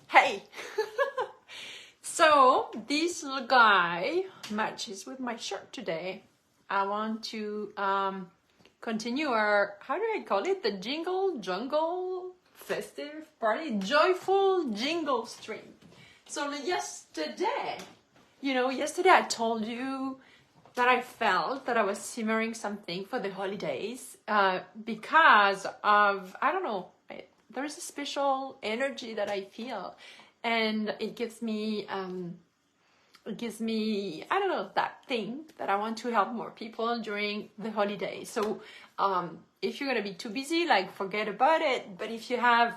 Hey! So, this little guy matches with my shirt today. I want to continue our, how do I call it? The jungle, festive party, joyful jingle stream. So yesterday, yesterday I told you that I felt that I was simmering something for the holidays because of, I don't know, there is a special energy that I feel, and it gives me, I don't know, that thing that I want to help more people during the holidays. So if you're gonna be too busy, like forget about it. But if you have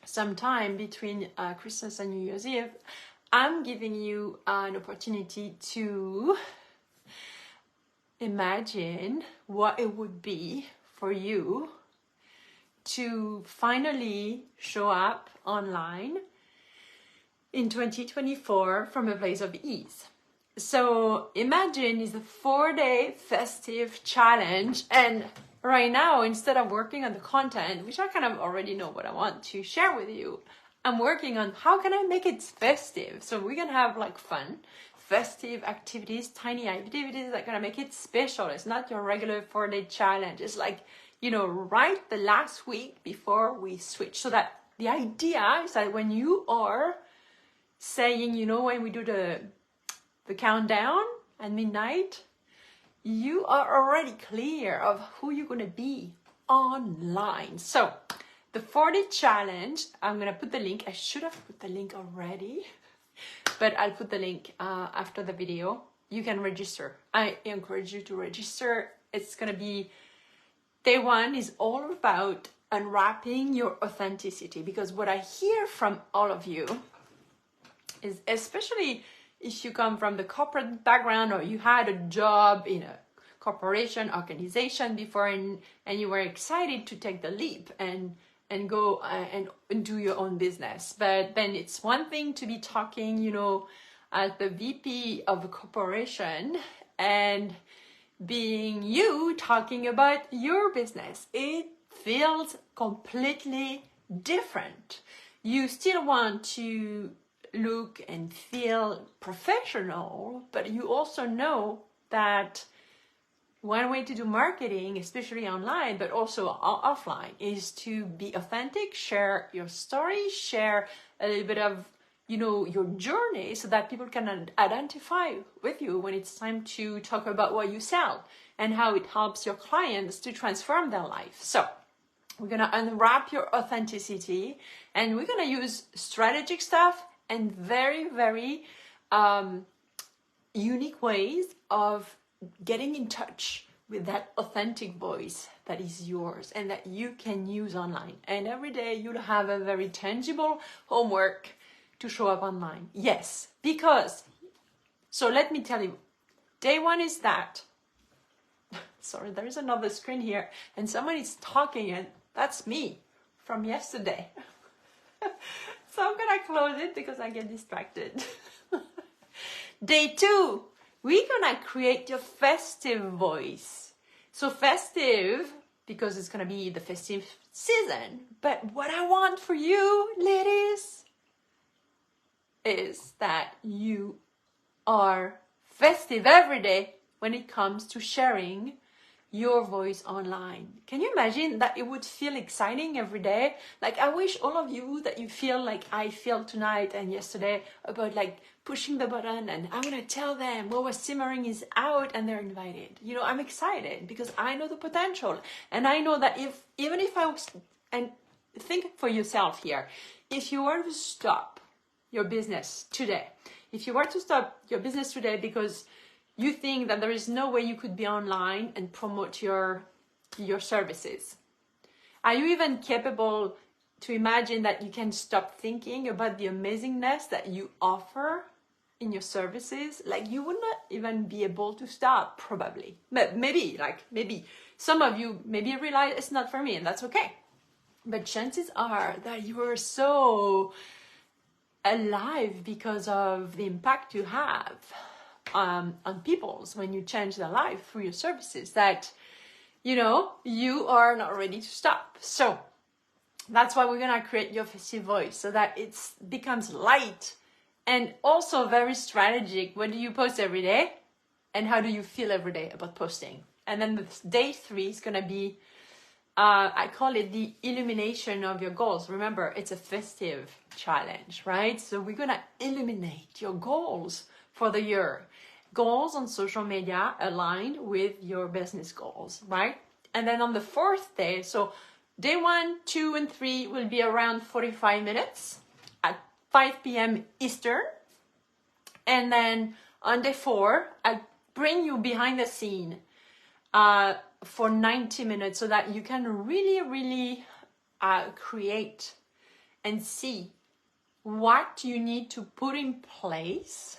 some time between Christmas and New Year's Eve, I'm giving you an opportunity to imagine what it would be for you to finally show up online in 2024 from a place of ease. So imagine it's a 4-day festive challenge, and right now, instead of working on the content, which I kind of already know what I want to share with you, I'm working on how can I make it festive. So we're gonna have like fun, festive activities, tiny activities that are gonna make it special. It's not your regular 4-day challenge. It's like, right the last week before we switch. So that the idea is that when you are saying, when we do the countdown at midnight, you are already clear of who you're going to be online. So the 4-day challenge, I'm going to put the link. I should have put the link already, but I'll put the link after the video. You can register. I encourage you to register. It's going to be, day 1 is all about unwrapping your authenticity, because what I hear from all of you is, especially if you come from the corporate background or you had a job in a corporation organization before and you were excited to take the leap and go and do your own business. But then it's one thing to be talking, as the VP of a corporation and being you talking about your business. It feels completely different. You still want to look and feel professional, but you also know that one way to do marketing, especially online, but also offline, is to be authentic, share your story, share a little bit of, your journey, so that people can identify with you when it's time to talk about what you sell and how it helps your clients to transform their life. So we're going to unwrap your authenticity, and we're going to use strategic stuff and very, very unique ways of getting in touch with that authentic voice that is yours and that you can use online. And every day you'll have a very tangible homework to show up online. Yes, because, so let me tell you, day 1 is that. Sorry, there is another screen here and someone is talking, and that's me from yesterday. So I'm gonna close it because I get distracted. Day 2, we're gonna create your festive voice. So festive, because it's gonna be the festive season. But what I want for you, ladies, is that you are festive every day when it comes to sharing your voice online. Can you imagine that it would feel exciting every day? Like, I wish all of you that you feel like I feel tonight and yesterday about like pushing the button and I'm gonna tell them what was simmering is out and they're invited. I'm excited because I know the potential, and I know that even if I was, and think for yourself here, if you were to stop your business today, because you think that there is no way you could be online and promote your services, are you even capable to imagine that you can stop thinking about the amazingness that you offer in your services? Like, you would not even be able to stop, probably. But maybe some of you maybe realize it's not for me, and that's okay. But chances are that you are so alive because of the impact you have on people's when you change their life through your services, that you are not ready to stop. So That's why we're gonna create your festive voice so that it becomes light and also very strategic. What do you post every day? And how do you feel every day about posting? And then the day 3 is gonna be, I call it the illumination of your goals. Remember, it's a festive challenge, right? So we're gonna illuminate your goals for the year. Goals on social media aligned with your business goals, right? And then on the 4th day, so day 1, 2, and 3 will be around 45 minutes at 5 p.m. Eastern. And then on day 4, I bring you behind the scene for 90 minutes so that you can really create and see what you need to put in place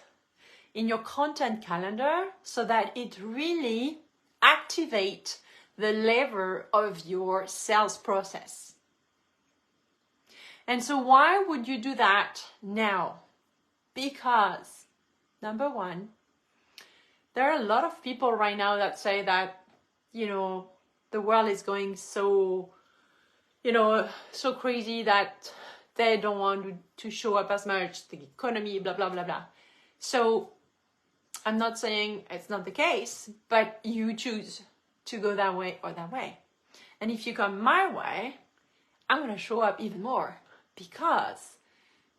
in your content calendar so that it really activates the lever of your sales process. And so why would you do that now? Because number 1, there are a lot of people right now that say that, you know, the world is going so, you know, so crazy that they don't want to show up as much, the economy, blah, blah, blah, blah. So I'm not saying it's not the case, but you choose to go that way or that way. And if you come my way, I'm going to show up even more because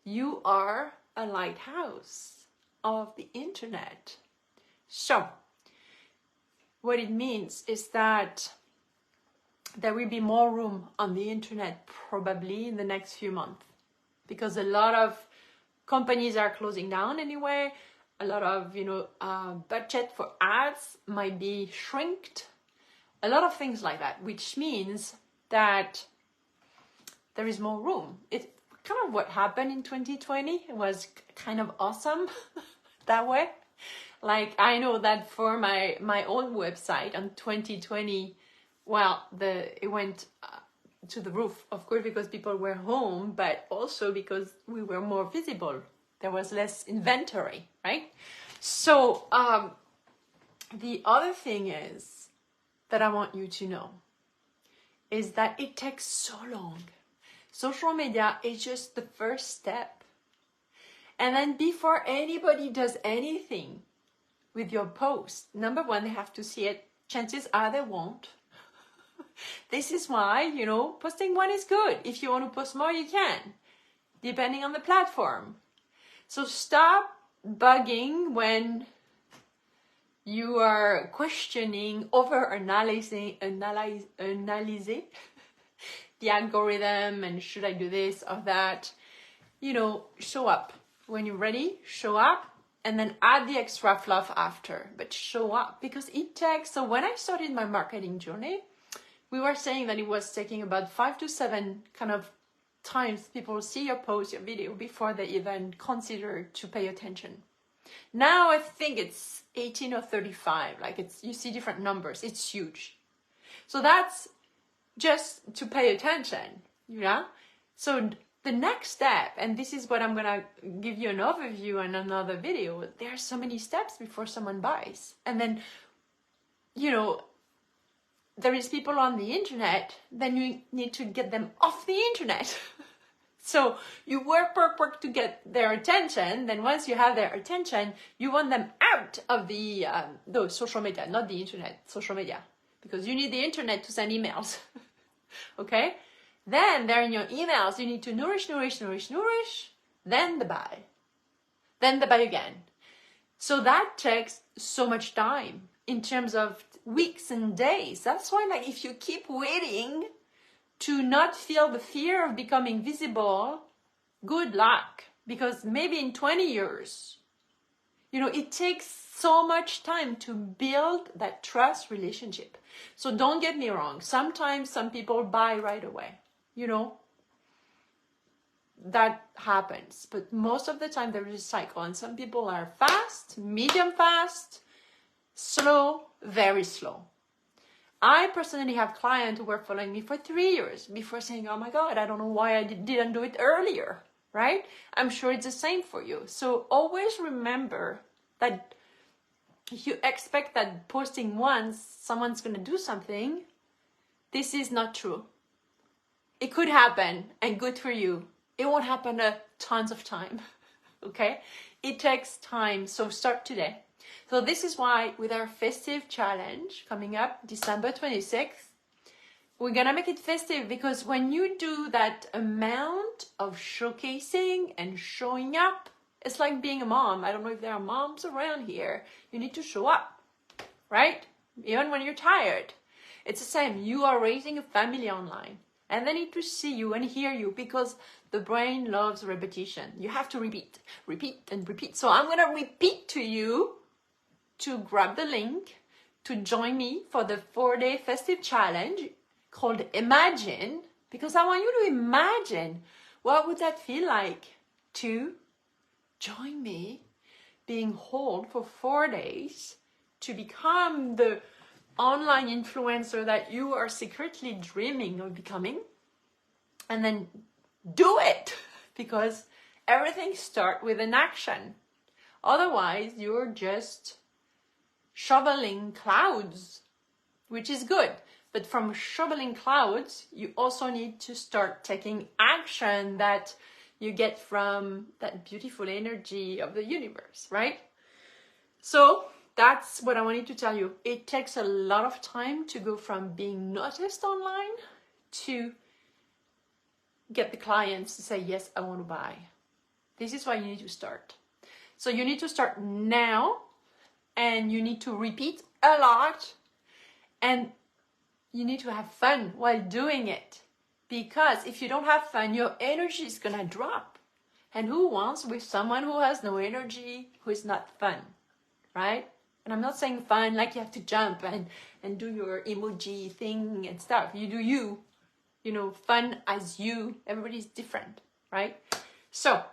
you are a lighthouse of the internet. So what it means is that there will be more room on the internet probably in the next few months because a lot of companies are closing down anyway. A lot of, you know, budget for ads might be shrinked. A lot of things like that, which means that there is more room. It's kind of what happened in 2020. It was kind of awesome that way. Like, I know that for my own website on 2020, well, it went to the roof, of course, because people were home, but also because we were more visible. There was less inventory, right? So the other thing is that I want you to know is that it takes so long. Social media is just the first step. And then before anybody does anything with your post, number 1, they have to see it. Chances are they won't. This is why, you know, posting 1 is good. If you want to post more, you can, depending on the platform. So stop bugging when you are questioning, analyzing the algorithm and should I do this or that. You know, show up. When you're ready, show up and then add the extra fluff after. But show up because it takes, so when I started my marketing journey, we were saying that it was taking about 5 to 7 kind of times people see your post, your video before they even consider to pay attention. Now I think it's 18 or 35, like you see different numbers, it's huge. So that's just to pay attention, you know? So the next step, and this is what I'm gonna give you an overview in another video, there are so many steps before someone buys. And then, you know, there is people on the internet, then you need to get them off the internet. So you work to get their attention. Then once you have their attention, you want them out of the social media, not the internet, social media, because you need the internet to send emails. Okay? Then they're in your emails. You need to nourish. Then the buy. Then the buy again. So that takes so much time in terms of weeks and days. That's why, like, if you keep waiting to not feel the fear of becoming visible, good luck. Because maybe in 20 years, you know, it takes so much time to build that trust relationship. So don't get me wrong. Sometimes some people buy right away, you know, that happens. But most of the time there is a cycle. And some people are fast, medium fast, slow, very slow. I personally have clients who were following me for 3 years before saying, oh my God, I don't know why I didn't do it earlier, right? I'm sure it's the same for you. So always remember that if you expect that posting once, someone's going to do something, this is not true. it could happen, and good for you. It won't happen a tons of time, okay? It takes time, so start today. So this is why with our festive challenge coming up December 26th, we're gonna make it festive, because when you do that amount of showcasing and showing up, it's like being a mom. I don't know if there are moms around here. You need to show up, right? Even when you're tired. It's the same. You are raising a family online, and they need to see you and hear you, because the brain loves repetition. You have to repeat, repeat, and repeat. So I'm gonna repeat to you to grab the link to join me for the 4-day festive challenge called Imagine, because I want you to imagine what would that feel like to join me being whole for 4 days to become the online influencer that you are secretly dreaming of becoming, and then do it, because everything starts with an action. Otherwise, you're just shoveling clouds, which is good. But from shoveling clouds, you also need to start taking action that you get from that beautiful energy of the universe, right? So that's what I wanted to tell you. It takes a lot of time to go from being noticed online to get the clients to say, yes, I want to buy. This is why you need to start. So you need to start now, and you need to repeat a lot, and you need to have fun while doing it, because if you don't have fun, your energy is gonna drop. And who wants with someone who has no energy, who is not fun, right? And I'm not saying fun like you have to jump and do your emoji thing and stuff. You do you, you know, fun as you. Everybody's different, right? So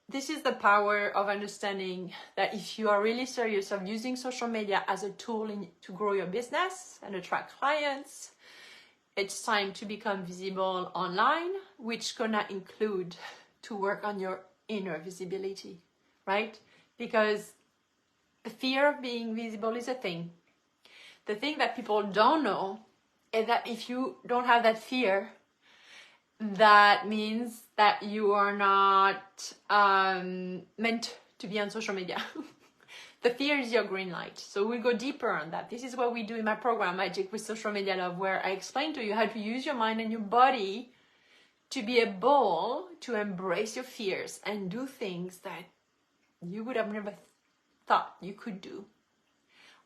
this is the power of understanding that if you are really serious of using social media as a tool to grow your business and attract clients, it's time to become visible online, which gonna include to work on your inner visibility, right? Because the fear of being visible is a thing. The thing that people don't know is that if you don't have that fear, that means that you are not meant to be on social media. The fear is your green light. So we'll go deeper on that. This is what we do in my program, Magic with Social Media Love, where I explain to you how to use your mind and your body to be able to embrace your fears and do things that you would have never thought you could do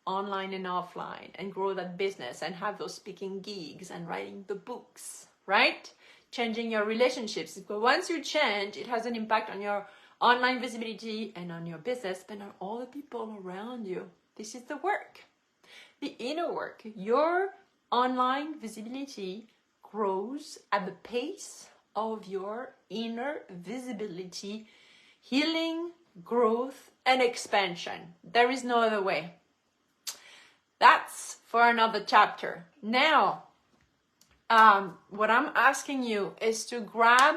online and offline, and grow that business and have those speaking gigs and writing the books, right? Changing your relationships. But once you change, it has an impact on your online visibility and on your business, but on all the people around you. This is the work, the inner work. Your online visibility grows at the pace of your inner visibility, healing, growth, and expansion. There is no other way. That's for another chapter. Now, what I'm asking you is to grab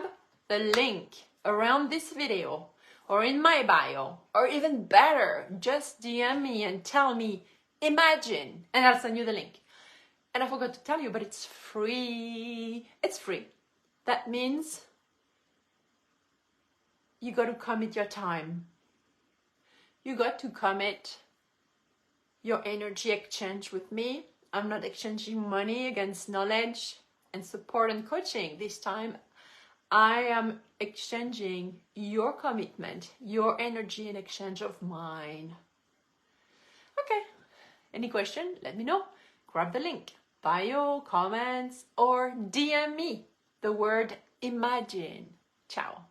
the link around this video or in my bio, or even better, just DM me and tell me, imagine, and I'll send you the link. And I forgot to tell you, but it's free. It's free. That means you got to commit your time. You got to commit your energy exchange with me. I'm not exchanging money against knowledge and support and coaching. This time I am exchanging your commitment, your energy in exchange of mine. Okay, any question? Let me know. Grab the link, bio, comments, or DM me the word imagine. Ciao.